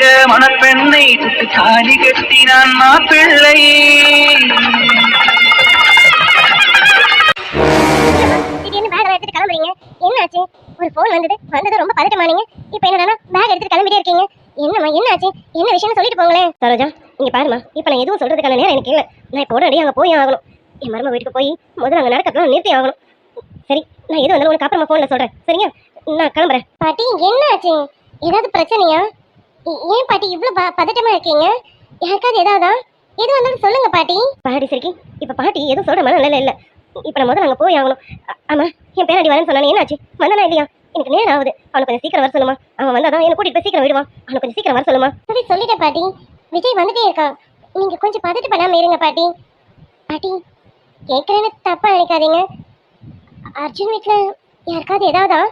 கட்டிட மணப்பெண்ணை சுட்டு தாலி கட்டினான் மாப்பிள்ளை. திடீர்னு பேக் எடுத்துட்டு கிளம்புறீங்க, என்னாச்சு? ஒரு போன் வந்தது ரொம்ப பதட்டமானீங்க. இப்போ என்னடா பேக் எடுத்துட்டு கிளம்பிட்டே இருக்கீங்க? என்னம்மா என்னாச்சு? என்ன விஷயம்னு சொல்லிட்டு போங்களேன். சரோஜா, இங்க பாருமா, இப்போ நான் எதுவும் சொல்றதுக்கான நேரம் எனக்கு இல்லை. நான் இப்போ உடனே அங்கே போய் ஆகணும். என் மருமக வீட்டுக்கு போய் முதல்ல அங்கே நடக்கிறதுலாம் நிறுத்தி ஆகணும். சரி, நான் எது வந்தாலும் உனக்கு அப்புறமா ஃபோனில் சொல்கிறேன், சரியா? நான் கிளம்புறேன். பாட்டி, என்னாச்சு? ஏதாவது பிரச்சனையா? ஏன் பாட்டி இவ்வளோ பதட்டமா இருக்கீங்க? யாருக்காவது ஏதாவதா? எது வந்தாலும் சொல்லுங்க பாட்டி. பாட்டி சரிக்கி, இப்போ பாட்டி எதுவும் சொல்கிற மாதிரி இல்லை. இப்போ நான் முதல்ல அங்கே போய் ஆகணும். ஆமாம், என் பேராண்டி வரேன்னு சொன்னானே, என்னாச்சு? வந்தானா இல்லையா? எனக்கு நேரம் ஆகுது. அவனுக்கு கொஞ்சம் சீக்கிரம் வர சொல்லுமா. அவன் வந்தாதான் என்னை கூட்டிகிட்டு போய் சீக்கிரம் விடுவான். அவனுக்கு கொஞ்சம் சீக்கிரம் வர சொல்லுமா. சரி, சொல்லிட்டேன் பாட்டி. விஜய் வந்துட்டே இருக்கான். நீங்கள் கொஞ்சம் பதட்டு பண்ணாமல் இருங்க பாட்டி. பாட்டி, கேட்குறேன்னு தப்பாக நினைக்காதீங்க. அர்ஜுன் வீட்டில் யாருக்காவது ஏதாவதா?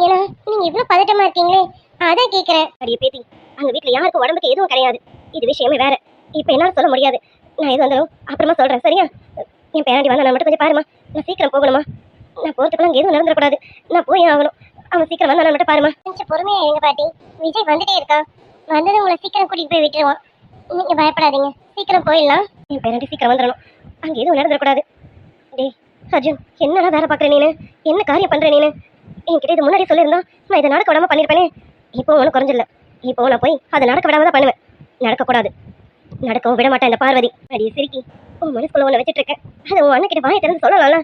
ஏன்னா நீங்கள் இவ்வளோ பதட்டமாக இருக்கீங்களே, அதான் கேட்குறேன். அடியே பேத்தி, அங்கே வீட்டில் யாருக்கும் உடம்புக்கு எதுவும் கிடையாது. இது விஷயமே வேறு. இப்போ என்னால் சொல்ல முடியாது. நான் எது வந்தாலும் அப்புறமா சொல்கிறேன், சரியா? என் பேராண்டி வந்தா நான் மட்டும் கொஞ்சம் பாருமா. நான் சீக்கிரம் போகணுமா. நான் போகிறதுக்குள்ள அங்கே எதுவும் நடந்துடக்கூடாது. நான் போய் ஆகணும். அவன் சீக்கிரம் வந்தா நான் மட்டும் பாருமா. கொஞ்சம் பொறுமையாக இருங்க பாட்டி. விஜய் வந்துட்டே இருக்கான். வந்தது உங்களை சீக்கிரம் கூட்டிகிட்டு போய் விட்டுருவான். நீங்கள் பயப்படாதீங்க, சீக்கிரம் போயிடலாம். என் பேராண்டி சீக்கிரம் வந்துடணும். அங்கே எதுவும் நடந்துடக்கூடாது. டேய் அர்ஜுன், என்னடா வேலை பார்க்குற நீனு? என்ன காரியம் பண்ணுற நீனு? என்கிட்ட இது முன்னாடி சொல்லியிருந்தா நான் இதை நடக்க விடாமல் பண்ணியிருப்பேனே. இப்போ ஒன்றும் குறைஞ்சில்ல. இப்போ நான் போய் அதை நடக்க விடாம தான் பண்ணுவேன். நடக்கக்கூடாது, நடக்கவும் விட மாட்டேன் இந்த பார்வதி. அடியே சிரிக்கி, உன் மனசுக்குள்ள ஒன்று வச்சுட்டு இருக்கேன். அதை உன் அண்ணன் கிட்ட வாயை திறந்து சொல்லலாம்ல.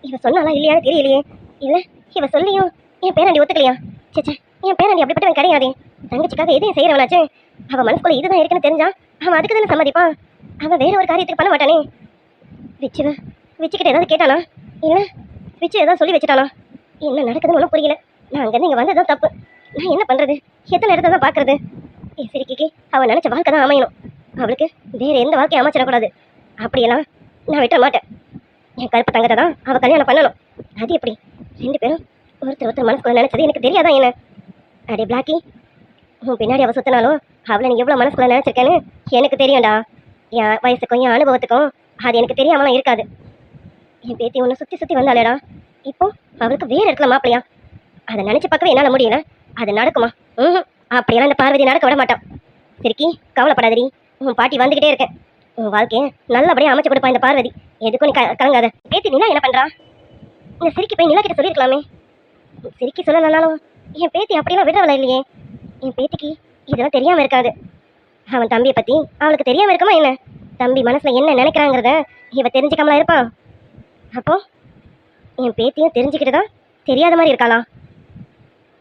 இவ சொன்னாலாம் இல்லையான்னு தெரியலையே. இல்லை, இவ சொல்லியும் என் பேராண்டி ஒத்துக்கலையா? சேச்சே, என் பேராண்டி அப்படிப்பட்டவன் கிடையாதே. தங்கச்சிக்காக எதையும் செய்கிறவனாச்சு. அவன் மனசுக்குள்ள இதுதான் இருக்குன்னு தெரிஞ்சா அவன் அதுக்கு தானே சம்மதிப்பான். அவன் வேற ஒரு காரியத்துக்கு பண்ண மாட்டானே. விச்சுக்கிட்ட ஏதாவது கேட்டானா? இல்லை, விச்சு ஏதாவது சொல்லி வச்சுட்டானா? என்ன நடக்குதுன்னு ஒன்றும் புரியல. நான் அங்கேருந்து இங்கே வந்ததும் தப்பு. நான் என்ன பண்ணுறது? எத்தனை இடத்த தான் பார்க்குறது? என் சிரிக்கிக்கு அவன் நினச்ச வாழ்க்கை தான் அமையணும். அவளுக்கு வேறு எந்த வாழ்க்கையை அமைச்சிடக்கூடாது. அப்படியெல்லாம் நான் விட்டுற மாட்டேன். என் கருப்பு தங்கத்தை தான் அவள் கல்யாணம் பண்ணணும். அது எப்படி? ரெண்டு பேரும் ஒருத்தர் மனசுக்குள்ள நினச்சது எனக்கு தெரியாதான் என்ன? அடே பிளாக்கி, உன் பின்னாடி அவள் சுற்றினாலும் அவளை நீ எவ்வளோ மனசுக்குள்ள நினச்சிருக்கேன்னு எனக்கு தெரியும்டா. என் வயசுக்கும் என் அனுபவத்துக்கும் அது எனக்கு தெரியாமலாம் இருக்காது. என் பேத்தி ஒன்று சுற்றி வந்தாலேடா. இப்போ அவளுக்கு வேறு இடத்துல மாப்பிளையா? அதை நினச்சி பார்க்கவே என்னால் முடியல. அது நடக்குமா? அப்படியெல்லாம் இந்த பார்வதி நடக்க விட மாட்டான். சரிக்கி, கவலைப்படாதீ. உன் பாட்டி வந்துக்கிட்டே இருக்கேன். உன் வாழ்க்கையை நல்லபடியாக அமைச்சு கொடுப்பா இந்த பார்வதி. எதுக்கும் நீ கலங்காத. பேத்தி நிலா என்ன பண்ணுறா? இந்த சிரிக்கி போய் நிலா கிட்ட சொல்லியிருக்கலாமே. சிரிக்கி சொல்லலனாலும் என் பேத்தி அப்படியெல்லாம் விடுறவளா இல்லையே. என் பேத்திக்கு இதெல்லாம் தெரியாமல் இருக்காது. அவன் தம்பியை பற்றி அவளுக்கு தெரியாமல் இருக்குமா என்ன? தம்பி மனசில் என்ன நினைக்கிறாங்கிறத இவ தெரிஞ்சுக்காமலாம் இருப்பான். அப்போ என் பேத்தியும் தெரிஞ்சுக்கிட்டு தான் தெரியாத மாதிரி இருக்காளா?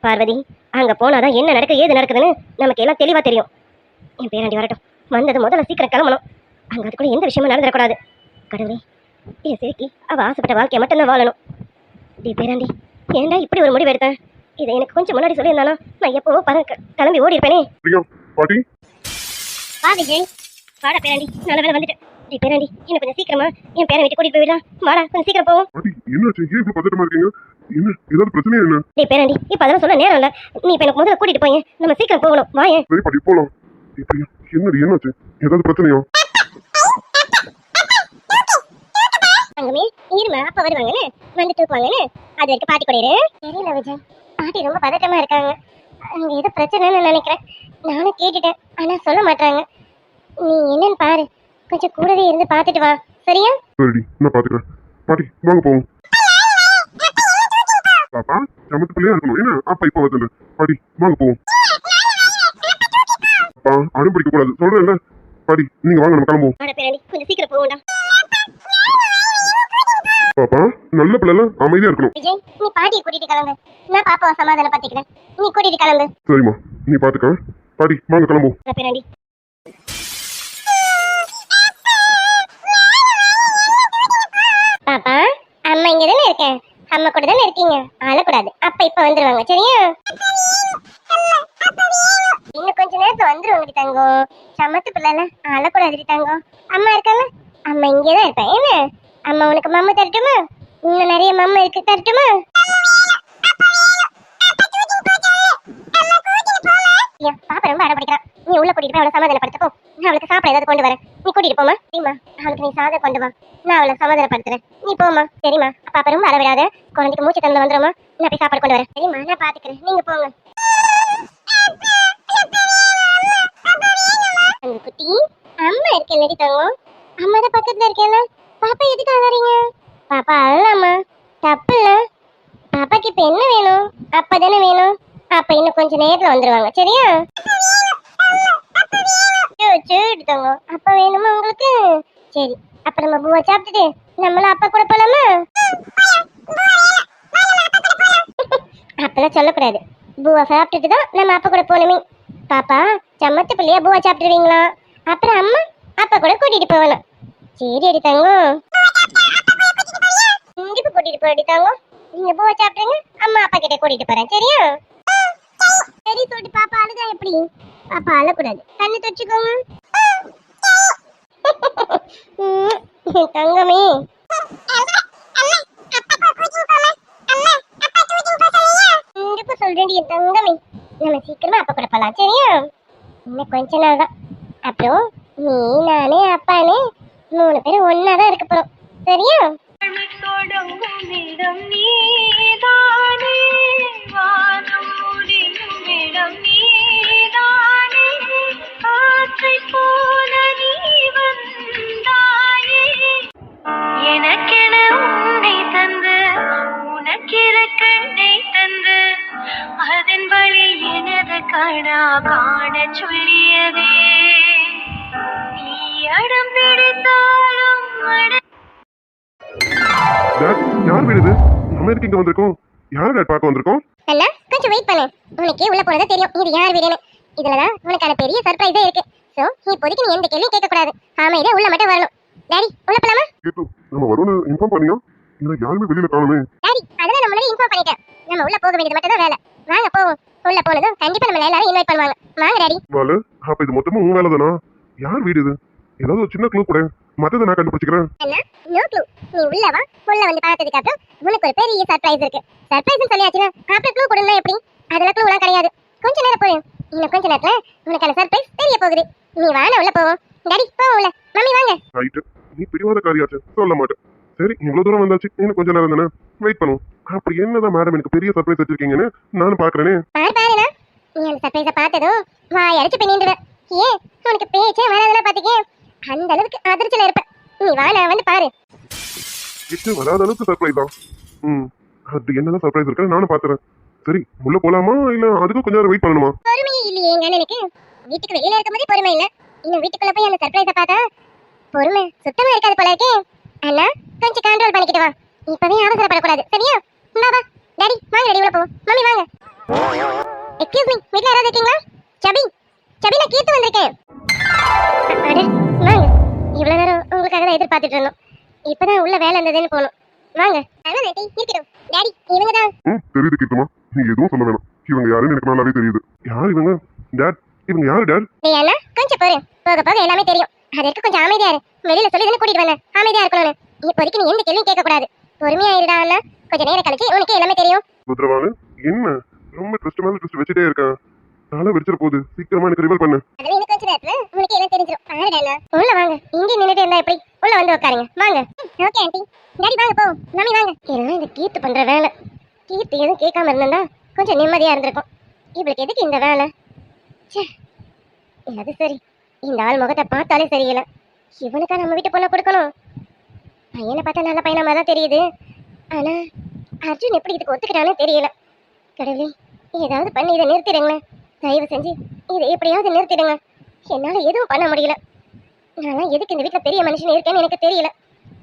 பார்வதி, அங்கே போனாதான் என்ன நடக்குது ஏது நடக்குதுன்னு நமக்கு எல்லாம் தெளிவாக தெரியும். என் பேராண்டி வரட்டும். வந்தது முதல்ல சீக்கிரம் கிளம்பணும். அங்கே அதுக்குள்ளே எந்த விஷயமும் நடந்துடக்கூடாது. கடவுளே, என் சிரிக்கி அவள் ஆசைப்பட்ட வாழ்க்கையை மட்டும்தான் வாழணும். டே பேராண்டி, ஏன்டா இப்படி ஒரு முடிவு எடுத்தேன்? இதை எனக்கு கொஞ்சம் முன்னாடி சொல்லியிருந்தானா நான் எப்போவோ கிளம்பி ஓடி இருப்பேனே. வா விஜய், வாடா பேராண்டி, நல்ல வேலை வந்துட்டேன். டே பேராண்டி, என்ன கொஞ்சம் சீக்கிரமா என் பேரை விட்டு கூட்டிட்டு போய்விடா. வாடா, கொஞ்சம் சீக்கிரம் போவோம். டே பேராண்டி, இப்போ அதெல்லாம் சொல்ல நேரம் இல்லை. நீ இப்போ எனக்கு முதல்ல கூட்டிட்டு போய் நம்ம சீக்கிரம் போகணும். வாயேன். அங்கமே இருமா, அப்பா வருவாங்கன்னு வந்து தூக்குவாங்கன்னு அது வரைக்கும் பாட்டி கூட இரு. தெரியல விஜய், பாட்டி ரொம்ப பதட்டமா இருக்காங்க. அங்க ஏதோ பிரச்சனைன்னு நினைக்கிறேன். நானும் கேட்டுட்டேன், ஆனா சொல்ல மாட்டாங்க. நீ என்னன்னு பாரு, கொஞ்சம் கூடவே இருந்து பார்த்துட்டு வா, சரியா? சரிடி, நான் பாத்துக்கிறேன். பாட்டி வாங்க போவோம். பாப்பா சமத்து பிள்ளையா இருக்கணும் என்ன? அப்பா இப்ப வந்து பாட்டி வாங்க போவோம். அப்பா அடம் பிடிக்க கூடாது சொல்றேன். பாட்டி நீங்க வாங்க, நம்ம கிளம்புவோம். கொஞ்சம் சீக்கிரம் போவோம்டா. பாப்பா நல்ல பிள்ளை, அமைதியா இருக்கணும். விஜய், நீ பாட்டியை கூட்டிட்டு கிளம்பு. நான் பாப்பாவை சமாதானம் பாத்துக்கிறேன். நீ கூட்டிட்டு கிளம்பு. சரிம்மா, நீ பாத்துக்க. பாட்டி வாங்க கிளம்புவோம். பாப்பா, அம்மா இங்க தானே இருக்கேன். அம்மா கூட தானே இருக்கீங்க. அழக்கூடாது. அப்பா இப்ப வந்துருவாங்க, சரியா? இன்னும் கொஞ்ச நேரத்துல வந்துருவாங்க தங்கம். சமத்து பிள்ளைல அழக்கூடாது தங்கம். அம்மா இருக்காங்க, அம்மா இங்கேதான் இருப்பேன். என்ன அம்மா உனக்கு மம்மு தரட்டுமா? இன்னும் நிறைய மம்மு இருக்கு, தரட்டுமா? பாப்பா ரொம்ப அடம்பிடிக்கிறான். நீ உள்ள கூட்டிட்டு போய் அவளை சமாதானப்படுத்தப்போ. நான் அவளுக்கு சாப்பிட ஏதாவது கொண்டு வரேன். நீ கூட்டிட்டு போமா. சரிம்மா, அவளுக்கு நீ சாதம் கொண்டு வா. நான் அவளை சமாதானப்படுத்துறேன். நீ போமா. சரிம்மா, பாப்பா ரொம்ப அழவிடாத. குழந்தைக்கு மூச்சு தந்து வந்துருமா. நான் போய் சாப்பாடு கொண்டு வரேன். சரிம்மா, நான் பாத்துக்கிறேன். நீங்க போங்க. அந்த குட்டி அம்மா இருக்கேன் தங்கம். அம்மா தான் பக்கத்துல இருக்கேன். பாப்பா எதுக்கு அழறீங்க? பாப்பா அழலாமா, தப்பு இல்ல. பாப்பாக்கு இப்ப என்ன வேணும்? அப்பா தானே வேணும். அப்ப இன்னும் கொஞ்ச நேரத்துல வந்துருவாங்க, சரியா? சரி தங்கம், அப்பா வேணுமா உங்களுக்கு? சரி, அப்ப நம்ம பூவா சாப்பிட்டுட்டு நம்மளும் அப்பா கூட போலாமா? அப்பெல்லாம் சொல்லக்கூடாது. பூவா சாப்பிட்டுட்டு தான் நம்ம அப்பா கூட போகணுமே. பாப்பா சம்மத்து பிள்ளையா பூவா சாப்பிட்டுருவீங்களா? அப்புறம் அம்மா அப்பா கூட கூட்டிட்டு போகணும். சரி அடி தங்கம், கண்டிப்பா கூட்டிட்டு போறடி தங்கம். நீங்க பூவா சாப்பிடுங்க, அம்மா அப்பா கிட்ட கூட்டிட்டு போறேன், சரியா? சரி சொல்லிட்டு பாப்பா அழுதா எப்படி? பாப்பா அழக்கூடாது, கண்ணு தொடச்சுக்கோங்க. தங்கமே கண்டிப்பா சொல்றேன் என் தங்கமே. நம்ம சீக்கிரமா அப்பா கூட போலாம், சரியா? இன்னும் கொஞ்ச நாள் தான். அப்புறம் நீ நானே அப்பானே 3 பேரும் ஒன்னாதான் இருக்க போறோம், சரியா? தொடங்கும் இடம் நீதானே, வானம் முடியும் இடம் நீதானே, காற்றை போல நீ வந்தாயே, எனக்கென உன்னை தந்து உனக்கிற கண்ணை தந்து அதன் வழி எனது கணா காண சொல்லியதே, நீ அடம் பிடித்தாலும் டாட், யார் வீடு இது? நம்ம எதுக்கு இங்க வந்திருக்கோம்? யார் டாட் பார்க்க வந்திருக்கோம்? அண்ணா கொஞ்சம் வெயிட் பண்ணு, உனக்கே உள்ள போனதா தெரியும் இது யார் வீடுன்னு. இதுலதான் உனக்கான பெரிய சர்ப்ரைஸே இருக்கு. சோ இப்போதைக்கு நீ எந்த கேள்வியும் கேட்க கூடாது, அமைதியா உள்ள மட்டும் வரணும். டாடி உள்ள போலாமா? கேட்டு நம்ம வரும்னு இன்ஃபார்ம் பண்ணியா? இல்ல யாருமே வெளியில காணுமே. டாடி அதெல்லாம் நம்ம முன்னாடி இன்ஃபார்ம் பண்ணிட்டேன். நம்ம உள்ள போக வேண்டியது மட்டும் தான் வேலை. வாங்க போவோம். உள்ள போனதும் கண்டிப்பா நம்ம எல்லாரும் இன்வைட் பண்ணுவாங்க. வாங்க டாடி. வாலு, அப்ப இது மொத்தமா உன் வேலை தானா? யார் வீடு இது? ஏதாவது ஒரு சின்ன க்ளூ கூட, மத்தத நான் கண்டுபிடிச்சுக்கிறேன். அண்ணா நோ க்ளூ. நீ உள்ள வா. உள்ள வந்து பார்த்ததுக்கு அப்புறம் உனக்கு ஒரு பெரிய சர்ப்ரைஸ் இருக்கு. சர்ப்ரைஸ்னு சொல்லியாச்சுனா அப்புறம் க்ளூ கொடுனா எப்படி? அதெல்லாம் க்ளூலாம் கிடையாது. கொஞ்ச நேரம் போறேன், இன்னும் கொஞ்ச நேரத்துல உனக்கான சர்ப்ரைஸ் தெரிய போகுது. நீ வாங்க உள்ள போவோம். டாடி போவோம் உள்ள. மம்மி வாங்க. ரைட், நீ பிடிவாத காரியாச்சு, சொல்ல மாட்டேன். சரி, இவ்வளவு தூரம் வந்தாச்சு, இன்னும் கொஞ்ச நேரம் தானே வெயிட் பண்ணுவோம். அப்படி என்னதான் மேடம் எனக்கு பெரிய சர்ப்ரைஸ் வச்சிருக்கீங்கன்னு நானும் பாக்குறேனே. பாருண்ணா, நீ அந்த சர்ப்ரைஸை பார்த்ததும் வாய் அடிச்சு பின்னிடுவேன். ஏன் உனக்கு பேச்சே வராதுல பாத்தீங்க, அந்த அளவுக்கு அதிர்ச்சியில இருப்ப. நீ வா, நான் வந்து பாரு. இது வராத அளவுக்கு சர்ப்ரைஸ் தான். அது என்னதான் சர்ப்ரைஸ் இருக்கு நானும் பாத்துறேன். சரி, உள்ள போலாமா இல்ல அதுக்கும் கொஞ்ச நேரம் வெயிட் பண்ணணுமா? பொறுமையே இல்லையே எங்க அண்ணனுக்கு. வீட்டுக்கு வெளியில இருக்கும்போதே பொறுமை இல்ல, இன்னும் வீட்டுக்குள்ள போய் அந்த சர்ப்ரைஸை பார்த்தா பொறுமை சுத்தமா இருக்காது போல இருக்கே. அண்ணா கொஞ்சம் கண்ட்ரோல் பண்ணிக்கிட்டு வா, இப்பவே அவசரப்படக்கூடாது, சரியா? வா வா டாடி, வாங்க டாடி உள்ள போவோம். மம்மி வாங்க. எக்ஸ்கியூஸ் மீ, வீட்ல யாராவது இருக்கீங்களா? சபி, சபி நான் கீத்து வந்திருக்கேன். அட வாங்க, இவ்வளவு நேரம் உங்களுக்காக தான் எதிர்பார்த்துட்டு இருந்தோம். இப்பதான் உள்ள வேலை இருந்ததுன்னு போனோம். வாங்க. அதான் டாடி இருக்கட்டும். டாடி இவங்க தான். தெரியுது கீர்த்தமா, நீ எதுவும் சொல்ல வேணாம். இவங்க யாருன்னு எனக்கு நல்லாவே தெரியுது. யார் இவங்க? டாட், இவங்க யாரு டாட்? டேய் அண்ணா கொஞ்சம் போரு, போக போக எல்லாமே தெரியும். அதற்கு கொஞ்சம் அமைதியா இரு. வெளியில சொல்லி தானே கூட்டிட்டு வந்தேன் அமைதியா இருக்கணும்னு. இப்போதைக்கு நீ எந்த கேள்வியும் கேட்க கூடாது. பொறுமையா இருடா அண்ணா, கொஞ்ச நேரம் கழிச்சு உனக்கு எல்லாமே தெரியும். ருத்ரவானு, என்ன ரொம்ப ட்விஸ்ட் மேல ட்விஸ்ட் வச்சுட்டே இருக்கேன். தலை வெடிச்சிட போகுது, சீக்கிரமா எனக்கு ரிவீல் பண்ணு. அதுல இன்னும் கொஞ்ச நேரத்துல உனக்கு எல்லாம் தெரிஞ்சிரும். பாருடா அண்ணா, உள்ள வாங்க. இங்கே நின்னுட்டு இருந்தா எப்படி? உள்ள வந்து உட்காருங்க வாங்க. Okay aunty. டாடி வாங்க போவோம். மம்மி வாங்க. இதெல்லாம் இந்த கீர்த்து பண்ற வேலை. கீர்த்து எதுவும் கேட்காம இருந்தா கொஞ்சம் நிம்மதியா இருந்திருக்கும். இவளுக்கு எதுக்கு இந்த வேலை? ச்சே, அது சரி, இந்த ஆள் முகத்தை பார்த்தாலே சரியில்லை. இவனுக்கா நம்ம வீட்டு பொண்ணை கொடுக்கணும்? பையனை பார்த்தா நல்ல பையனா தான் தெரியுது. ஆனா அர்ஜுன் எப்படி இதுக்கு ஒத்துக்கிறானே தெரியல. கடவுளே, ஏதாவது பண்ணி இதை நிறுத்திடுங்களேன். தயவு செஞ்சு இதை எப்படியாவது நிறுத்திடுங்க. என்னால எதுவும் பண்ண முடியல. நான் எதுக்கு இந்த வீட்டில் பெரிய மனுஷன் இருக்கேன்னு எனக்கு தெரியல.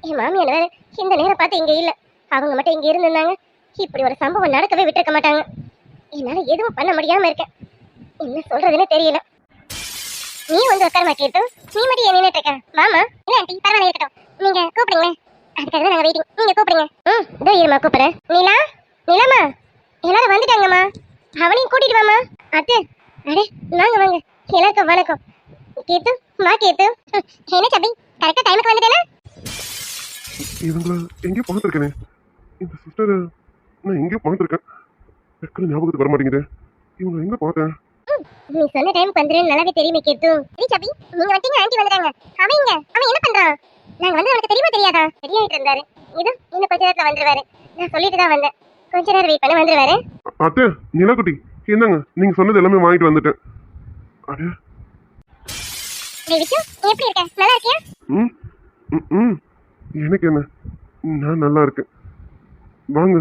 என் மாமியார் வேற இந்த நேரம் பார்த்து இங்கே இல்லை. அவங்க மட்டும் இங்கே இருந்திருந்தாங்க இப்படி ஒரு சம்பவம் நடக்கவே விட்டுருக்க மாட்டாங்க. என்னால எதுவும் பண்ண முடியாம இருக்கேன். என்ன சொல்றதுன்னு தெரியல. நீ வந்து உட்கார மாட்டேன். நீ மட்டும் ஏன் நின்னுட்டு இருக்க? மாமா இல்ல ஆண்டி, பரவாயில்ல இருக்கட்டும். நீங்க கூப்பிடுங்க, அதுக்காக தான் நாங்க வெயிட்டிங். நீங்க கூப்பிடுங்க. இதோ இருமா கூப்பிடுறேன். நீலா, நிலாமா எல்லாரும் வந்துட்டாங்கம்மா, அவனையும் கூட்டிட்டு வாமா. அத்து, அடே வாங்க வாங்க, எல்லாருக்கும் வணக்கம். கேத்து மா கேத்து. என்ன சபி, கரெக்டா டைமுக்கு வந்துட்டேனா? இவங்கள எங்கேயோ பார்த்துருக்கேனே. இந்த சிஸ்டர் நான் எங்கேயோ பார்த்துருக்கேன். டக்குனு ஞாபகத்துக்கு வர மாட்டேங்குது. இவங்க எங்க பார்த்தேன்? நீ சொன்ன டைமுக்கு வந்துருன்னு நல்லாவே தெரியுமே கேத்து. சரி சபி, நீங்க வந்துட்டீங்க, ஆண்டி வந்துட்டாங்க. அவன் என்ன பண்றான்? நாங்க வந்து உனக்கு தெரியுமா தெரியாதா? ரெடி ஆயிட்டு இருந்தாரு. இது இன்னும் கொஞ்ச நேரத்துல வந்துருவாரு. நான் சொல்லிட்டு தான் வந்தேன், கொஞ்ச நேரம் வெயிட் பண்ண வந்துருவாரு. அத்தை, நிலாக்குட்டி, என்னங்க நீங்க சொன்னது எல்லாமே வாங்கிட்டு வந்துட்டேன். அடே, டேய் விச்சு, நீ எப்படி இருக்க? நல்லா இருக்கியா? ம் ம், ம் எனக்கு என்ன, நான் நல்லா இருக்கேன். வாங்க,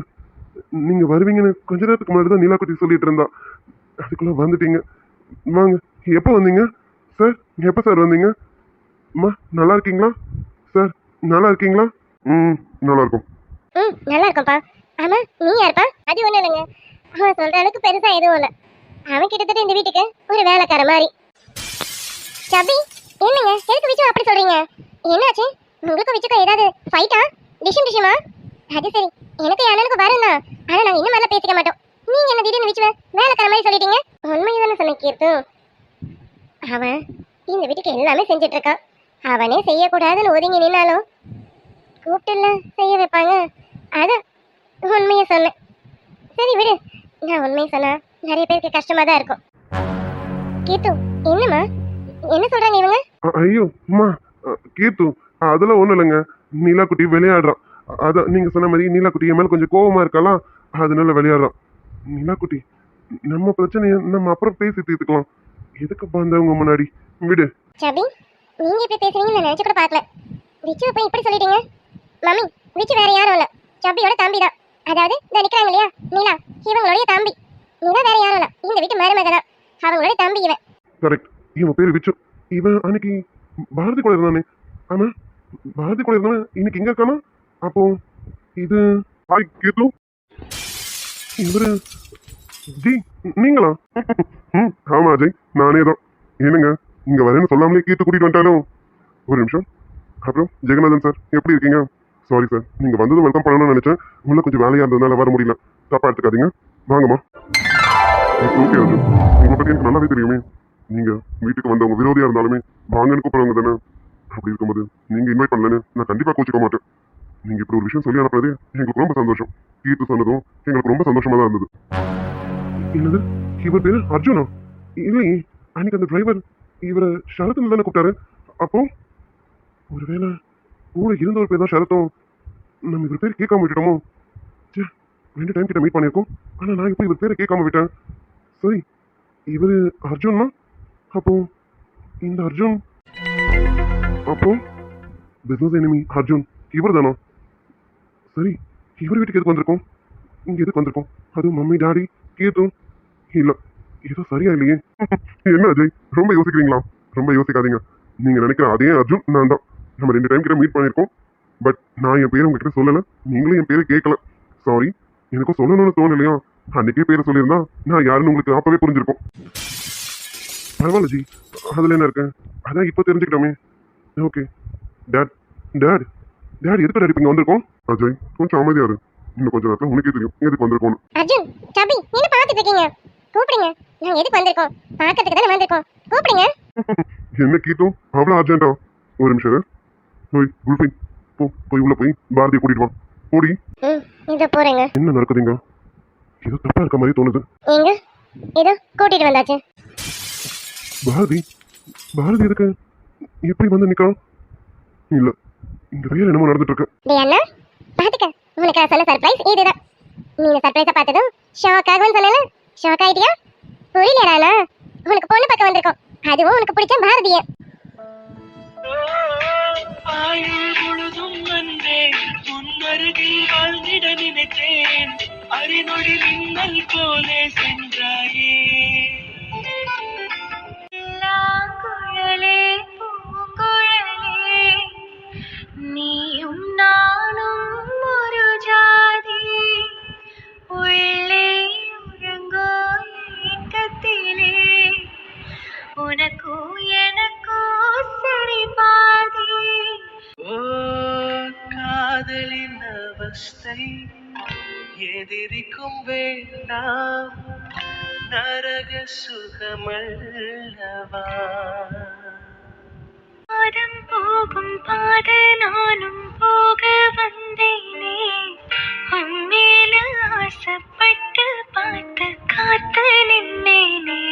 நீங்க வருவீங்கன்னு கொஞ்ச நேரத்துக்கு முன்னாடி தான் நீலாக்குட்டி சொல்லிட்டு இருந்தா. அதுக்குள்ள வந்துட்டீங்க. வாங்க. எப்போ வந்தீங்க சார்? எப்போ சார் வந்தீங்க? அம்மா நல்லா இருக்கீங்களா சார்? நல்லா இருக்கீங்களா? ம் நல்லா இருக்கும். நல்லா இருக்கோம்ப்பா. ஆமா, நீ யாருப்பா? அது ஒண்ணும் இல்லைங்க. அவன் சொல்ற அளவுக்கு பெருசா எதுவும் இல்ல. அவன் கிட்டத்தட்ட இந்த வீட்டுக்கு ஒரு வேலைக்கார மாதிரி. சபி, என்னங்க எதுக்கு விச்சு அப்படி சொல்றீங்க? என்னாச்சு? உங்களுக்கு விச்சுக்கும் ஏதாவது ஃபைட்டா? டிஷிமா? அது சரி, எனக்கு அண்ணனுக்கு வரும் தான். ஆனா நாங்க இன்னும் மேல பேசிக்க மாட்டோம். நீங்க என்ன திடீர்னு விச்சுவ வேலைக்கார மாதிரி சொல்லிட்டீங்க? உண்மையை தானே சொன்ன கீர்த்து. அவன் இந்த வீட்டுக்கு எல்லாமே செஞ்சுட்டு இருக்கான். அவனே செய்யக்கூடாதுன்னு ஒதுங்கி நின்னாலும் கூப்பிட்டுல செய்ய வைப்பாங்க. அதான் உண்மையை சொன்னேன். சரி விடு, நான் உண்மையை சொன்னா நிறைய பேருக்கு கஷ்டமா தான் இருக்கும். கீத்து, என்னம்மா என்ன சொல்றாங்க இவங்க? ஐயோ அம்மா, கீர்த்து அதெல்லாம் ஒன்றும் இல்லைங்க. நீலாக்குட்டி விளையாடுறான். அதான் நீங்க சொன்ன மாதிரி நீலாக்குட்டி என் மேல கொஞ்சம் கோவமா இருக்கலாம், அதனால விளையாடுறான். நீலாக்குட்டி, நம்ம பிரச்சனையை நம்ம அப்புறம் பேசி தீர்த்துக்கலாம். எதுக்கு வந்தவங்க முன்னாடி விடு. சபி, நீங்க இப்படி பேசுறீங்கன்னு நான் நினைச்சு கூட பார்க்கல. விச்சு போய் இப்படி சொல்லிட்டீங்க. மம்மி, விச்சு வேற யாரும் இல்ல, சபியோட தம்பி தான். அதாவது இந்த நிக்கிறாங்க இல்லையா நீலா, இவங்களுடைய தம்பி. நீலா வேற யாரும் இல்ல, இந்த வீட்டு மருமக தான். அவங்களுடைய தம்பி இவன். கரெக்ட். இவன் பேரு விச்சு. இவன் அன்னைக்கு பாரதி கூட இருந்தானே. ஆமா, பாரதி கூட இருந்தானே. இன்னைக்கு எங்க இருக்கானா? அப்போ இது ஹாய் கீர்த்து, இவரு ஜி நீங்களா? ம் ஆமா அஜய், நானே தான். என்னங்க இங்க வரேன்னு சொல்லாமலே கீர்த்து கூட்டிட்டு வந்துட்டாலும். ஒரு நிமிஷம். அப்புறம் ஜெகநாதன் சார் எப்படி இருக்கீங்க? சாரி சார், நீங்க வந்ததும் வெல்கம் பண்ணணும்னு நினைச்சேன். உள்ள கொஞ்சம் வேலையா இருந்ததுனால வர முடியல. தப்பா எடுத்துக்காதீங்க. வாங்கம்மா. ஓகே அஜய், உங்களை பத்தி எனக்கு நல்லாவே தெரியுமே. நீங்க வீட்டுக்கு வந்தவங்க விரோதியா இருந்தாலுமே வாங்கன்னு கூப்பிடுவாங்க தானே. அப்படி இருக்கும்போது நீங்க இன்வைட் பண்ணலன்னு நான் கண்டிப்பா கோச்சிக்க மாட்டேன். நீங்க இப்படி ஒரு விஷயம் சொல்லி அனுப்புறதே எங்களுக்கு ரொம்ப சந்தோஷம். கீர்த்து சொன்னதும் எங்களுக்கு ரொம்ப சந்தோஷமா தான் இருந்தது. என்னது, இவர் பேரு அர்ஜுனா? இல்லையே, அன்னைக்கு அந்த டிரைவர் இவரை ஷரத்துன்னு தானே கூப்பிட்டாரு. அப்போ ஒருவேளை கூட இருந்த ஒரு பேர் தான் ஷரத்தும். நம்ம இவர் பேர் கேட்காம விட்டுட்டோமோ? சே, 2 டைம் கிட்ட மீட் பண்ணியிருக்கோம், ஆனா நான் இப்போ இவர் பேரை கேட்காம விட்டேன். சரி, இவரு அர்ஜுன்னா அப்போ இந்த அர்ஜுன், அப்போ பிசினஸ் எனிமி அர்ஜுன் இவர் தானா? சரி, இவர் வீட்டுக்கு எதுக்கு வந்திருக்கோம்? இங்க எதுக்கு வந்திருக்கோம்? அதுவும் மம்மி டாடி கீர்த்தும் இல்ல. ஏதோ சரியா இல்லையே. என்ன அஜய், ரொம்ப யோசிக்கிறீங்களா? ரொம்ப யோசிக்காதீங்க. நீங்க நினைக்கிற அதே அர்ஜுன் நான் தான். நம்ம 2 டைம் கிட்ட மீட் பண்ணியிருக்கோம். பட் நான் என் பேரை உங்ககிட்ட சொல்லல, நீங்களும் என் பேரை கேட்கல. சாரி, எனக்கும் சொல்லணும்னு தோணலையா? அன்னைக்கே பேரை சொல்லியிருந்தா நான் யாருன்னு உங்களுக்கு அப்பவே புரிஞ்சிருக்கும். பரவாயில்ல ஜி, அதுல என்ன இருக்கு? அதான் இப்போ தெரிஞ்சுக்கிட்டோமே. ஓகே. டேட் டேட் டேட் எதுக்கு டேட் இங்க வந்திருக்கோம்? அஜய் கொஞ்சம் அமைதியா இரு. இன்னும் கொஞ்சம் நேரத்தில் உனக்கே தெரியும் எதுக்கு வந்திருக்கோம். அர்ஜுன், சபி, என்ன பார்த்துட்டு இருக்கீங்க? கூப்பிடுங்க. நாங்க எதுக்கு வந்திருக்கோம்? பார்க்கறதுக்கு தானே வந்திருக்கோம். கூப்பிடுங்க. என்ன கீட்டும் அவ்வளோ அர்ஜென்ட்டா? ஒரு நிமிஷம் இரு. போய் உள்ள போய் உள்ள போய் பாரதியை கூட்டிட்டு வா. ஓடி. இதோ போறேங்க. என்ன நடக்குதுங்க? ஏதோ தப்பா இருக்க மாதிரி தோணுது. ஏங்க, ஏதோ கூட்டிட்டு வந்தாச்சு. பாரதி பாரதி எதுக்கு எப்படி வந்து நிக்கலாம்? இல்ல, இங்க வேற என்னமோ நடந்துட்டு இருக்கு. டேய் அண்ணா, பாத்துக்க. உனக்கு நான் சொன்ன சர்ப்ரைஸ் இதுதான். நீங்க சர்ப்ரைஸா பார்த்ததும் ஷாக் ஆகும்னு சொன்னல, ஷாக் ஆயிட்டியா? புரியலடா, உனக்கு பொண்ணு பார்க்க வந்திருக்கோம். அதுவும் உனக்கு பிடிச்ச பாரதிய. ஆயுள் முழுதும் வந்தேன், உன்னருகில் வாழ்ந்திட நினைத்தேன். அறிநொடி மின்னல் போலே சென்றாயே. குழலே பூங்குழலே, நீயும் நானும் ஒரு ஜாதி. உள்ளே உறங்கோ ஏக்கத்திலே, உனக்கும் எனக்கும் சரி பாதி. ஓ காதலின் அவஸ்தை எதிரிக்கும் வேண்டாம், நரக சுகமல்லவா. பாதம் போகும் பாத நானும் போக வந்தேனே, உம்மேல ஆசைப்பட்டு பார்த்து காத்து நின்னேனே.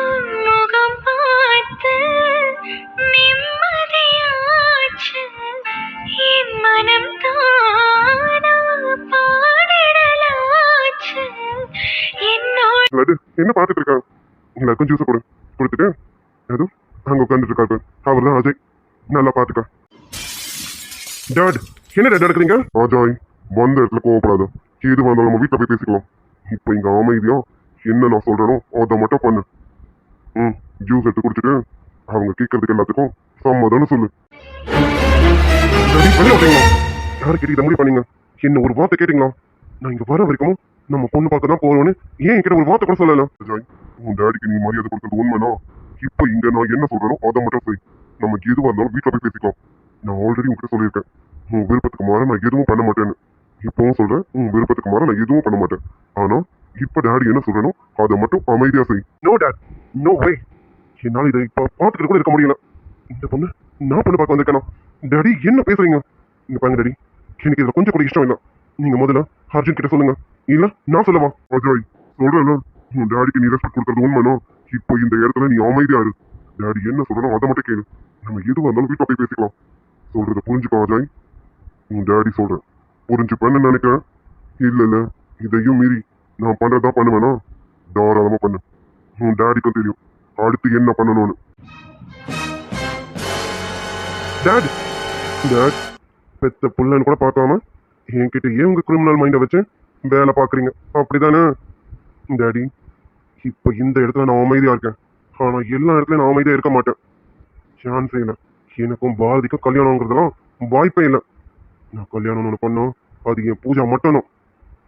உன்முகம் பார்த்து நிம்மதியாச்சு, என் மனம் தானா பாடிடலாச்சு. என்னோட என்ன பார்த்துட்டு இருக்கா? எல்லாருக்கும் ஜூஸ் கொடுத்துட்டு அதுவும் அங்க உட்காந்துட்டு இருக்காரு அவர் தான் அஜய். நல்லா பாத்துக்க. டாட் என்ன டாட் எடுக்கிறீங்க? அஜய் வந்த இடத்துல கோவப்படாத. எது வந்தாலும் நம்ம வீட்டில் போய் பேசிக்கலாம். இப்போ இங்க அமைதியா என்ன நான் சொல்றேனோ அதை மட்டும் பண்ணு. ஜூஸ் எடுத்து குடிச்சிட்டு அவங்க கேட்கறதுக்கு எல்லாத்துக்கும் சம்மதம்னு சொல்லு. யாரு கேட்டு இதை முடிவு பண்ணீங்க? என்ன ஒரு வார்த்தை கேட்டீங்களா? நான் இங்க வர வரைக்கும் நம்ம பொண்ணு பார்க்க தான் போறோம்னு ஏன் என்கிட்ட ஒரு வார்த்தை கூட சொல்லல? உன் டேடிக்கு நீ மரியாதை கொடுக்கறது உண்மைனா இப்போ இங்க நான் என்ன சொல்றேனோ அதை மட்டும் செய். நமக்கு எதுவாக இருந்தாலும் வீட்டில் போய் பேசிக்கலாம். நான் ஆல்ரெடி உங்ககிட்ட சொல்லியிருக்கேன், உன் விருப்பத்துக்கு மாற நான் எதுவும் பண்ண மாட்டேன்னு. இப்பவும் சொல்றேன், உன் விருப்பத்துக்கு மாற நான் எதுவும் பண்ண மாட்டேன். ஆனா இப்ப டேடி என்ன சொல்றேனோ அதை மட்டும் அமைதியா செய். No date, no way. என்னால இதை இப்ப பார்த்துட்டு கூட இருக்க முடியல. இந்த பொண்ணு நான் பொண்ணு பார்க்க வந்திருக்கேனா? டேடி என்ன பேசுறீங்க? இங்க பாருங்க டேடி, எனக்கு இதுல கொஞ்சம் கூட இஷ்டம் இல்லை. நீங்க முதல்ல அர்ஜுன் கிட்ட சொல்லுங்க, இல்ல நான் சொல்லவா? அஜய் சொல்றேன், உன் டேடிக்கு நீ ரெஸ்பெக்ட் கொடுக்கறது உண்மைனா இப்போ இந்த இடத்துல நீ அமைதியா இரு. டேடி என்ன சொல்றனோ அதை மட்டும் கேளு. நம்ம எதுவாக இருந்தாலும் வீட்டில் போய் பேசிக்கலாம். சொல்றத புரிஞ்சுக்கோ அஜய். உன் டேடி சொல்றேன் புரிஞ்சுப்பேன்னு நினைக்கிறேன். இல்ல இதையும் மீறி நான் பண்றதா பண்ணுவேனா தாராளமா பண்ணு. உன் டேடிக்கும் தெரியும் அடுத்து என்ன பண்ணணும்னு. டேட் டேட் பெத்த புள்ளன்னு கூட பார்க்காம என்கிட்ட ஏன் உங்க கிரிமினல் மைண்டை வச்சு வேலை பார்க்குறீங்க? அப்படிதானே டேடி? இப்போ இந்த இடத்துல நான் அமைதியா இருக்கேன். ஆனா எல்லா இடத்துலயும் நான் அமைதியா இருக்க மாட்டேன். சான்ஸே இல்லை. எனக்கும் பாரதிக்கும் கல்யாணங்கிறதுலாம் வாய்ப்பே இல்லை. நான் கல்யாணம் ஒன்று பண்ணோம், அது என் பூஜா மட்டும்தான்.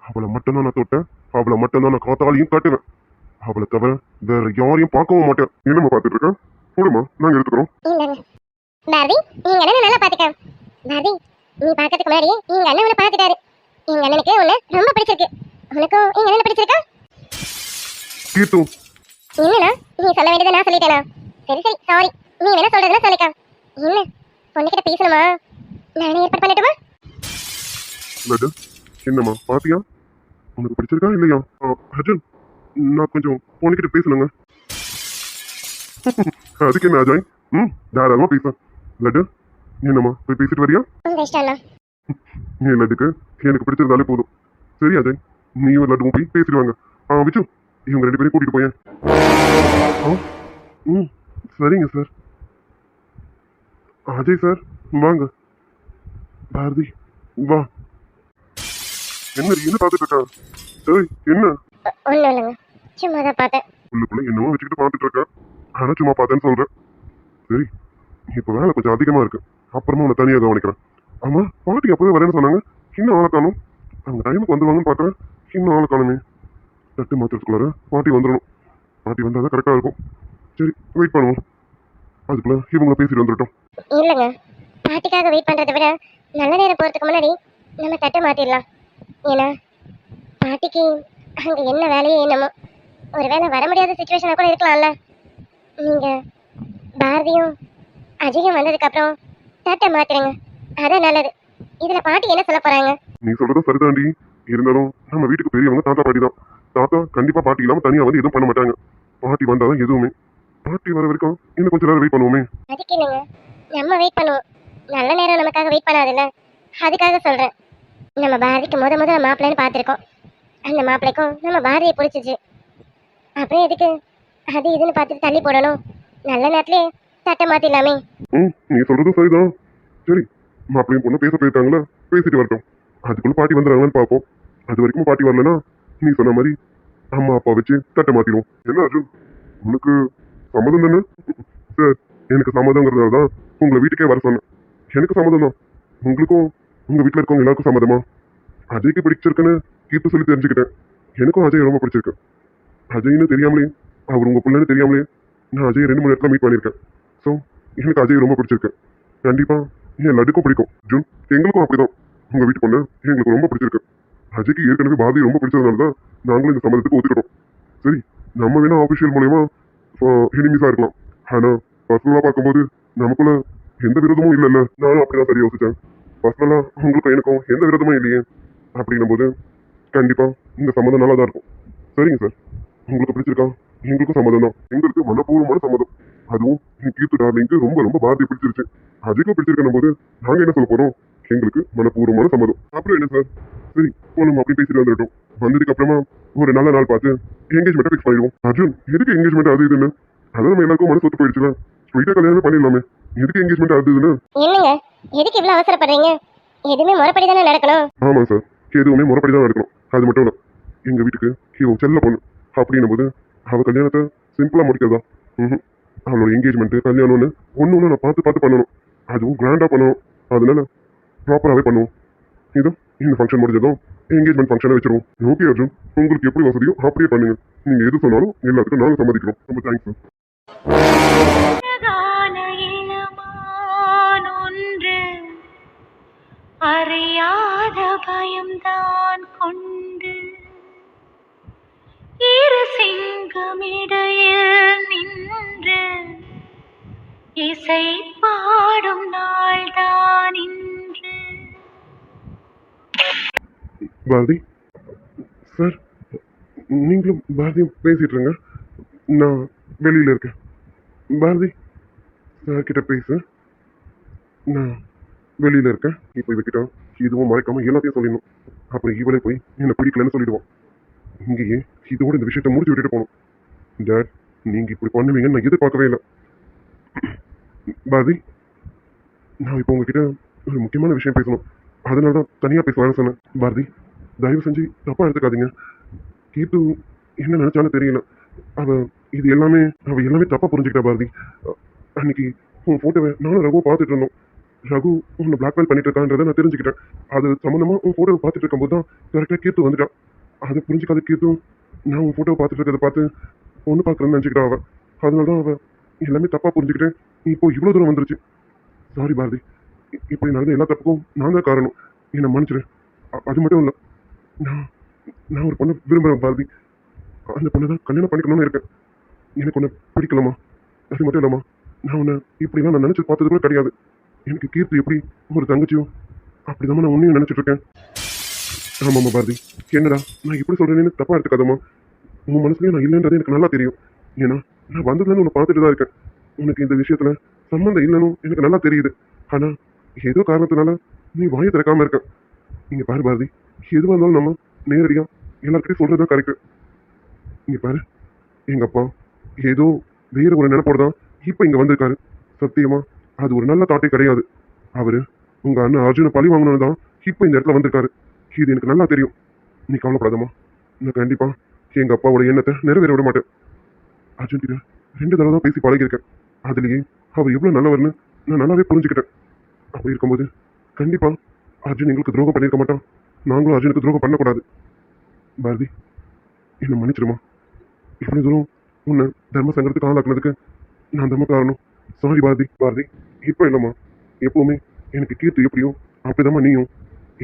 அவளை மட்டும்தான் நான் தொட்டேன், அவளை மட்டும்தான் நான் காத்தாலையும் காட்டுவேன். அவளை தவிர வேற யாரையும் பார்க்கவும் மாட்டேன். என்னம்மா பார்த்துட்டு இருக்கேன்? கொடுமா, நாங்க எடுத்துக்கிறோம். பாரதி, எங்க அண்ணனை நல்லா பாத்துக்க. பாரதி, நீ பாக்கிறதுக்கு முன்னாடி எங்க அண்ணன் உன்னை பாத்துட்டாரு. எங்க அண்ணனுக்கு உன்னை ரொம்ப பிடிச்சிருக்கு. உனக்கும் எங்க அண்ணனை பிடிச்சிருக்கா? கீர்த்து, என்னண்ணா நீ சொல்ல வேண்டியதை நான் சொல்லிட்டேனா? சரி சாரி. நீ வேணா சொல்றதுன்னா சொல்லிக்கா. என்ன பொண்ணுகிட்ட பேசணுமா? நானே ஏற்பாடு பண்ணட்டுமா? லட்டு என்னம்மா பாத்தியா? உனக்கு பிடிச்சிருக்கா இல்லையா? அர்ஜுன், நான் கொஞ்சம் பொண்ணுகிட்ட பேசணுங்க. அதுக்கு என்ன அஜய்? தாராளமா பேச. லட்டு என்னம்மா போய் பேசிட்டு வரியா? உங்க இஷ்டம்ண்ணா. நீ லட்டுக்கு எனக்கு பிடிச்சிருந்தாலே போதும். சரி அஜய், நீயும் லட்டுவும் போய் பேசிட்டு வாங்க. விச்சு, இவங்க 2 பேரையும் கூட்டிட்டு போயேன். சரிங்க சார். அஜய் சார் வாங்க. பாரதி வா. என்ன பார்த்துட்டு இருக்கா? ஏய் என்ன? ஒன்றும் இல்லைங்க, சும்மா தான் பார்த்தேன். உள்ளுக்குள்ள என்னமோ வச்சுக்கிட்டு பார்த்துட்டு இருக்கேன். ஆனா சும்மா பார்த்தேன்னு சொல்றேன். சரி, இப்போ வேலை கொஞ்சம் அதிகமா இருக்கு, அப்புறமா உன்னை தனியாக கவனிக்கிறேன். ஆமா, பாட்டி அப்பவே வரேன்னு சொன்னாங்க, இன்னும் ஆளை காணும். அவங்க டைமுக்கு வந்துருவாங்கன்னு பார்க்குறேன், இன்னும் ஆளை காணுமே. தட்டு மாத்திரத்துக்குள்ளார பாட்டி வந்துடணும். பாட்டி வந்தால் தான் கரெக்டாக இருக்கும். சரி, வெயிட் பண்ணுவோம். அதுக்குள்ள இவங்க பேசிட்டு வந்துட்டோம். இல்லைங்க, பாட்டிக்காக வெயிட் பண்றதை விட நல்ல நேரம் போறதுக்கு முன்னாடி நம்ம தட்டு மாத்திடலாம். ஏன்னா பாட்டிக்கு அங்க என்ன வேலையே என்னமோ, ஒருவேளை வர முடியாத சுச்சுவேஷனா கூட இருக்கலாம்ல. நீங்க பாரதியும் அஜயும் வந்ததுக்கு அப்புறம் தட்டை மாத்திருங்க, அதான் நல்லது. இதுல பாட்டி என்ன சொல்ல போறாங்க? நீ சொல்றதும் சரிதாண்டி. இருந்தாலும் நம்ம வீட்டுக்கு பெரியவங்க தாத்தா பாட்டி தான். தாத்தா கண்டிப்பா பாட்டி இல்லாம தனியா வந்து எதுவும் பண்ண மாட்டாங்க. பாட்டி வந்தாதான் எதுவுமே. பாட்டி வர வரைக்கும் இன்னும் கொஞ்ச நேரம் வெயிட் பண்ணுவோமே. அதுக்கு இல்லைங்க, நம்ம வெயிட் பண்ணுவோம். நல்ல நேரம் நமக்காக வெயிட் பண்ணாதுல்ல, அதுக்காக சொல்றேன். நம்ம பாரதிக்கு முதல்ல மாப்பிள்ளைன்னு பார்த்துருக்கோம். அந்த மாப்பிள்ளைக்கும் நம்ம பாரதியை பிடிச்சிச்சு. அப்புறம் எதுக்கு அது இதுன்னு பார்த்துட்டு தள்ளி போடணும்? நல்ல நேரத்திலே தட்டை மாத்திடலாமே. நீ சொல்றதும் சரிதான். சரி, மாப்பிள்ளையும் பொண்ணு பேச போயிருக்காங்களா, பேசிட்டு வரட்டும். அதுக்குள்ள பாட்டி வந்துடுறாங்கன்னு பார்ப்போம். அது வரைக்கும் பாட்டி வரலன்னா நீ சொன்ன மாதிரி அம்மா அப்பா வச்சு தட்டை மாத்திடுவோம். என்ன அர்ஜுன், உனக்கு சம்மதம் தானே? சார், எனக்கு சம்மதங்கிறதுனால தான் உங்களை வீட்டுக்கே வர சொன்னேன். எனக்கு சம்மதம் தான். உங்களுக்கும் உங்க வீட்டில் இருக்கவங்க எல்லாருக்கும் சம்மதமா? அஜய்க்கு பிடிச்சிருக்குன்னு கீர்த்து சொல்லி தெரிஞ்சுக்கிட்டேன். எனக்கும் அஜய் ரொம்ப பிடிச்சிருக்கு. அஜய்னு தெரியாமலே, அவர் உங்க பிள்ளைன்னு தெரியாமலே நான் அஜய் 2-3 இடத்துல மீட் பண்ணியிருக்கேன். ஸோ எனக்கு அஜய் ரொம்ப பிடிச்சிருக்கு. கண்டிப்பா என் லட்டுக்கும் பிடிக்கும். ஜூன், எங்களுக்கும் அப்படிதான். உங்க வீட்டு பொண்ணு எங்களுக்கு ரொம்ப பிடிச்சிருக்கு. அஜய்க்கு ஏற்கனவே பாரதி ரொம்ப பிடிச்சதுனால தான் நாங்களும் இந்த சம்மதத்துக்கு ஒத்துக்கிட்டோம். சரி, நம்ம வேணா ஆஃபிஷியல் மூலயமா எனிமிஸா இருக்கலாம். ஆனா பர்சனலா பார்க்கும்போது நமக்குள்ள எந்த விரோதமும் இல்லைல்ல. நானும் அப்படிதான் சரி யோசிச்சேன். பர்சனலா உங்களுக்கும் எனக்கும் எந்த விரோதமும் இல்லையே. அப்படின்னும் போது கண்டிப்பா இந்த சம்மதம் நல்லா தான் இருக்கும். சரிங்க சார், உங்களுக்கு பிடிச்சிருக்கா? எங்களுக்கும் சம்மதம் தான். எங்களுக்கு மனப்பூர்வமான சம்மதம். அதுவும் கீர்த்து டார்லிங்க்கு ரொம்ப ரொம்ப பாரதி பிடிச்சிருச்சு. அஜய்க்கும் பிடிச்சிருக்கணும் போது நாங்க என்ன சொல்ல போறோம்? எங்களுக்கு மனப்பூர்வமான சம்மதம். அப்புறம் என்ன சார்? சரி, நம்ம அப்படி பேசிட்டு வந்துட்டோம். வந்ததுக்கு அப்புறமா ஒரு நல்ல நாள் பார்த்து என்கேஜ்மெண்ட்டை ஃபிக்ஸ் பண்ணிடுவோம். அர்ஜுன், எதுக்கு என்கேஜ்மெண்ட் அது இதுன்னு? அதான் நம்ம எல்லாருக்கும் மனசு ஒத்து போயிடுச்சுல. ஸ்ட்ரைட்டா கல்யாணம் பண்ணிடலாமே. எதுக்கு என்கேஜ்மெண்ட் ஆகுதுன்னு? என்னங்க எதுக்கு இவ்வளவு அவசரப்படுறீங்க? எதுவுமே முறைப்படி தானே நடக்கணும். ஆமாம் சார், எதுவுமே முறைப்படி தான் நடக்கணும். அது மட்டும் இல்லை, எங்கள் வீட்டுக்கு இவன் செல்ல பொண்ணு அப்படின்னும் போது அவள் கல்யாணத்தை சிம்பிளாக முடிக்கிறதா? அவளோட என்கேஜ்மெண்ட்டு கல்யாணம்னு ஒன்று நான் பார்த்து பண்ணணும். அதுவும் கிராண்டாக பண்ணணும். அதனால ப்ராப்பராகவே பண்ணுவோம். இதோ இந்த ஃபங்க்ஷன் முடிஞ்சதும் என்கேஜ்மெண்ட் ஃபங்க்ஷனை வச்சிருவோம். ஓகே அர்ஜுன், உங்களுக்கு எப்படி வசதியோ அப்படியே பண்ணுங்க. நீங்கள் எது சொன்னாலும் எல்லாத்துக்கும் நாங்கள் சம்மதிக்கிறோம். ரொம்ப தேங்க்ஸ் சார். அழகான இளமான் ஒன்று அறியாத பயம்தான் கொண்டு இரு சிங்கமிடையில் நின்று இசை பாடும் நாள்தான் இன்று. பாரதி சார், நீங்களும் பாரதியும் பேசிட்டு இருங்க, நான் வெளியில் இருக்கேன். பாரதி சார் கிட்ட பேசு, நான் வெளியில் இருக்கேன். இப்போ இவகிட்ட இதுவும் மறைக்காம எல்லாத்தையும் சொல்லிடணும். அப்புறம் இவளே போய் என்னை பிடிக்கலன்னு சொல்லிடுவோம். இங்கேயே இதோட இந்த விஷயத்தை முடிச்சு விட்டுட்டு போகணும். டேட், நீங்கள் இப்படி பண்ணுவீங்கன்னு நான் எதிர்பார்க்கவே இல்லை. பாரதி, நான் இப்போ உங்ககிட்ட ஒரு முக்கியமான விஷயம் பேசணும். அதனால தான் தனியாக பேசலாம்னு சொன்னேன். பாரதி, தயவு செஞ்சு தப்பாக எடுத்துக்காதீங்க. கீத்து என்ன நினச்சாலும் தெரியல. அவள் எல்லாமே தப்பாக புரிஞ்சுக்கிட்டா பாரதி. அன்னைக்கு உன் ஃபோட்டோவை நானும் ரகு பார்த்துட்டு இருந்தோம். ரகு உன்னை பிளாக்மெயில் பண்ணிட்டு இருக்கான்றதை நான் தெரிஞ்சுக்கிட்டேன். அது சம்மந்தமாக உன் ஃபோட்டோவை பார்த்துட்டு இருக்கும்போது தான் கரெக்டாக கீத்து வந்துட்டான். அதை புரிஞ்சுக்காத கீத்து நான் உன் ஃபோட்டோவை பார்த்துட்டு இருக்கிறத பார்த்து பொண்ணு பார்க்குறேன்னு நினச்சிக்கிட்டா அவள். அதனால தான் அவள் எல்லாமே தப்பாக புரிஞ்சுக்கிட்டேன். இப்போ இவ்வளோ தூரம் வந்துருச்சு. சாரி பாரதி, இப்படி நடந்த எல்லா தப்புக்கும் நான் தான் காரணம். என்னை மன்னிச்சிடு. அது மட்டும் இல்லை, நான் ஒரு பொண்ணை விரும்புகிறேன் பாரதி. அந்த பொண்ணை தான் கல்யாணம் பண்ணிக்கணும்னு இருக்கேன். எனக்கு உன்னை பிடிக்கலாமா? அது மட்டும் இல்லாமா, நான் உன்னை இப்படிலாம் நான் நினச்சி பார்த்தது கூட கிடையாது. எனக்கு கீர்த்தி எப்படி ஒரு தங்கச்சியும் அப்படிதான் நான் உன்னையும் நினச்சிட்டு இருக்கேன். ஆமாம்மா பாரதி, என்னடா நான் இப்படி சொல்கிறேன்னு தப்பாக எடுத்துக்காதம்மா. உன் மனசுலேயே நான் இல்லைன்றது எனக்கு நல்லா தெரியும். ஏன்னா நான் வந்ததுலேருந்து உன்னை பார்த்துட்டு தான் இருக்கேன். உனக்கு இந்த விஷயத்தில் சம்மந்தம் இல்லைன்னு எனக்கு நல்லா தெரியுது. ஆனால் ஏதோ காரணத்தினால நீ வாயை திறக்காமல் இருக்க. இங்கே பாரு பாரதி, எதுவாக இருந்தாலும் நம்ம நேரடியாக எல்லாருக்கிட்டையும் சொல்கிறது தான் கரெக்டு. இங்கே பாரு, எங்கள் அப்பா ஏதோ வேற ஒரு நினைப்போடு தான் இப்போ இங்கே வந்திருக்காரு. சத்தியமாக அது ஒரு நல்ல தாட்டே கிடையாது. அவர் உங்கள் அண்ணன் அர்ஜுனை பழி வாங்கணும்னு தான் இப்போ இந்த இடத்துல வந்திருக்காரு. இது எனக்கு நல்லா தெரியும். நீ கவலைப்படாதம்மா. நான் கண்டிப்பாக எங்கள் அப்பாவோட எண்ணத்தை நிறைவேற விட மாட்டேன். அர்ஜுன் கிட்ட 2 தடவை தான் பேசி பழகியிருக்கேன். அதுலேயே அவர் எவ்வளோ நல்லவர்னு நான் நல்லாவே புரிஞ்சுக்கிட்டேன். அப்படி இருக்கும்போது கண்டிப்பாக அர்ஜுன் எங்களுக்கு துரோகம் பண்ணியிருக்க மாட்டான். நாங்களும் அர்ஜுனுக்கு துரோகம் பண்ணக்கூடாது. பாரதி, என்னை மன்னிச்சிடுமா. இவ்வளோ தூரம் உன்னை தர்ம சங்கடத்துக்கு ஆளாக்குனதுக்கு நான் தர்ம காரணம். சாரி பாரதி. பாரதி, இப்போ இல்லைம்மா, எப்போவுமே எனக்கு கீர்த்து எப்படியும் அப்படிதாம்மா நீயும்.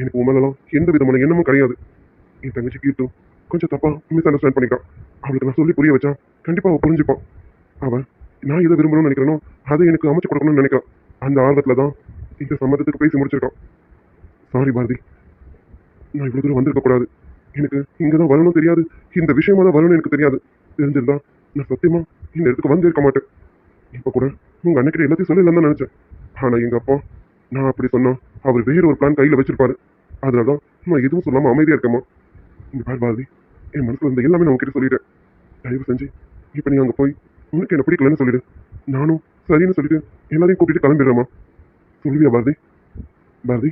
எனக்கு உண்மையிலாம் எந்த விதமான எண்ணமும் கிடையாது. என் தங்கச்சி கீர்த்து கொஞ்சம் தப்பாக மிஸ் அண்டர்ஸ்டாண்ட் பண்ணிட்டான். அவளுக்கு நான் சொல்லி புரிய வச்சா கண்டிப்பாக அவள் புரிஞ்சுப்பான். அவள் நான் எதை விரும்பணும்னு நினைக்கிறேனோ அதை எனக்கு அமைச்சு கொடுக்கணும்னு நினைக்கிறான். அந்த ஆர்வத்தில் தான் இந்த சம்மந்தத்துக்கு பேசி முடிச்சிருக்கான். சாரி பாரதி, நான் இவ்வளோ தூரம் வந்திருக்கக்கூடாது. எனக்கு இங்கே தான் வரணும் தெரியாது, இந்த விஷயமா தான் வரணும்னு எனக்கு தெரியாது. தெரிஞ்சிருந்தா நான் சத்தியமாக இந்த இடத்துக்கு வந்து இருக்க மாட்டேன். இப்போ கூட உங்கள் அன்னைக்கிட்ட எல்லாத்தையும் சொல்லலாம் தான் நினச்சேன். ஆனால் எங்கள் அப்பா நான் அப்படி சொன்னால் அவர் வேற ஒரு பிளான் கையில் வச்சிருப்பாரு. அதனால தான் நான் எதுவும் சொல்லாமல் அமைதியாக இருக்கேம்மா. இங்கே பார் பாரதி, என் மனசில் இருந்த எல்லாமே நான் உங்ககிட்ட சொல்லிட்டேன். தயவு செஞ்சு இப்போ நீ அங்கே போய் உனக்கு என்ன பிடிக்கலன்னு சொல்லிடு. நானும் சரின்னு சொல்லிட்டு எல்லாரையும் கூட்டிகிட்டு கிளம்பிடுறேம்மா. சொல்லுவியா பாரதி? பாரதி,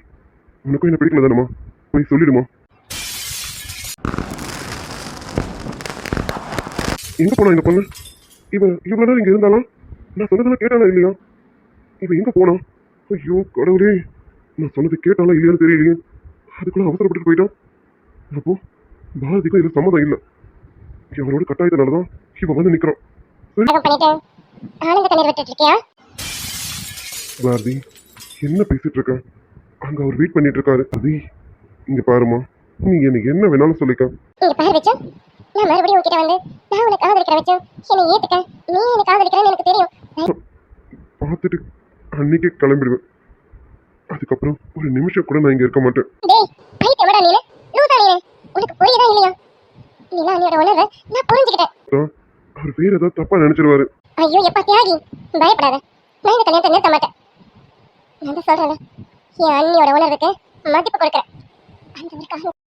உனக்கும் என்ன பிடிக்கல தானம்மா? போய் சொல்லிடுமா. எங்கே போனா இந்த பொண்ணு? இவன் இவ்வளோ நேரம் இங்கே இருந்தாலும் நான் சொன்னதெல்லாம் கேட்டானா இல்லையா? இவன் எங்கே போனான்? ஐயோ கடவுளே, நான் சொன்னது கேட்டாலும் இல்லையான்னு தெரியலையே. அதுக்குள்ள அவசரப்பட்டு போயிட்டான். அப்போ பாரதிக்கும் இதில் சம்மதம் இல்லை. அவரோட கட்டாயத்தினால தான் இவன் வந்து நிற்கிறான். பாரதி, என்ன பேசிட்டு இருக்க? அங்க அவர் வெயிட் பண்ணிட்டு இருக்காரு. பாரதி, இங்க பாருமா, நீ எனக்கு என்ன வேணாலும் சொல்லிக்க. இங்க பாரு வெச்சம், நான் மறுபடியும் உன்கிட்ட வந்து நான் உனக்கு காதலிக்கிறேன் வெச்சம். என்னை ஏத்துக்க. நீ எனக்கு காதலிக்கிறேன்னு எனக்கு தெரியும். பார்த்துட்டு அன்னைக்கே கிளம்பிடுவேன். அதுக்கப்புறம் ஒரு நிமிஷம் கூட நான் இங்க இருக்க மாட்டேன். டேய், பைத்தியமாடா நீ? லூசா நீ? உனக்கு புரியுதா இல்லையா? நீ அண்ணியோட உணர்வை நான் புரிஞ்சுக்கிட்டேன். அவர் வேற ஏதாவது தப்பா நினைச்சிருவாரு. ஐயோ எப்பா தியாகி, பயப்படாத. நான் இந்த கல்யாணத்தை நிறுத்த மாட்டேன். நான் தான் சொல்றேன், என் அண்ணியோட உணர்வுக்கு மதிப்பு கொடுக்குறேன். அந்த ஒரு காரணம்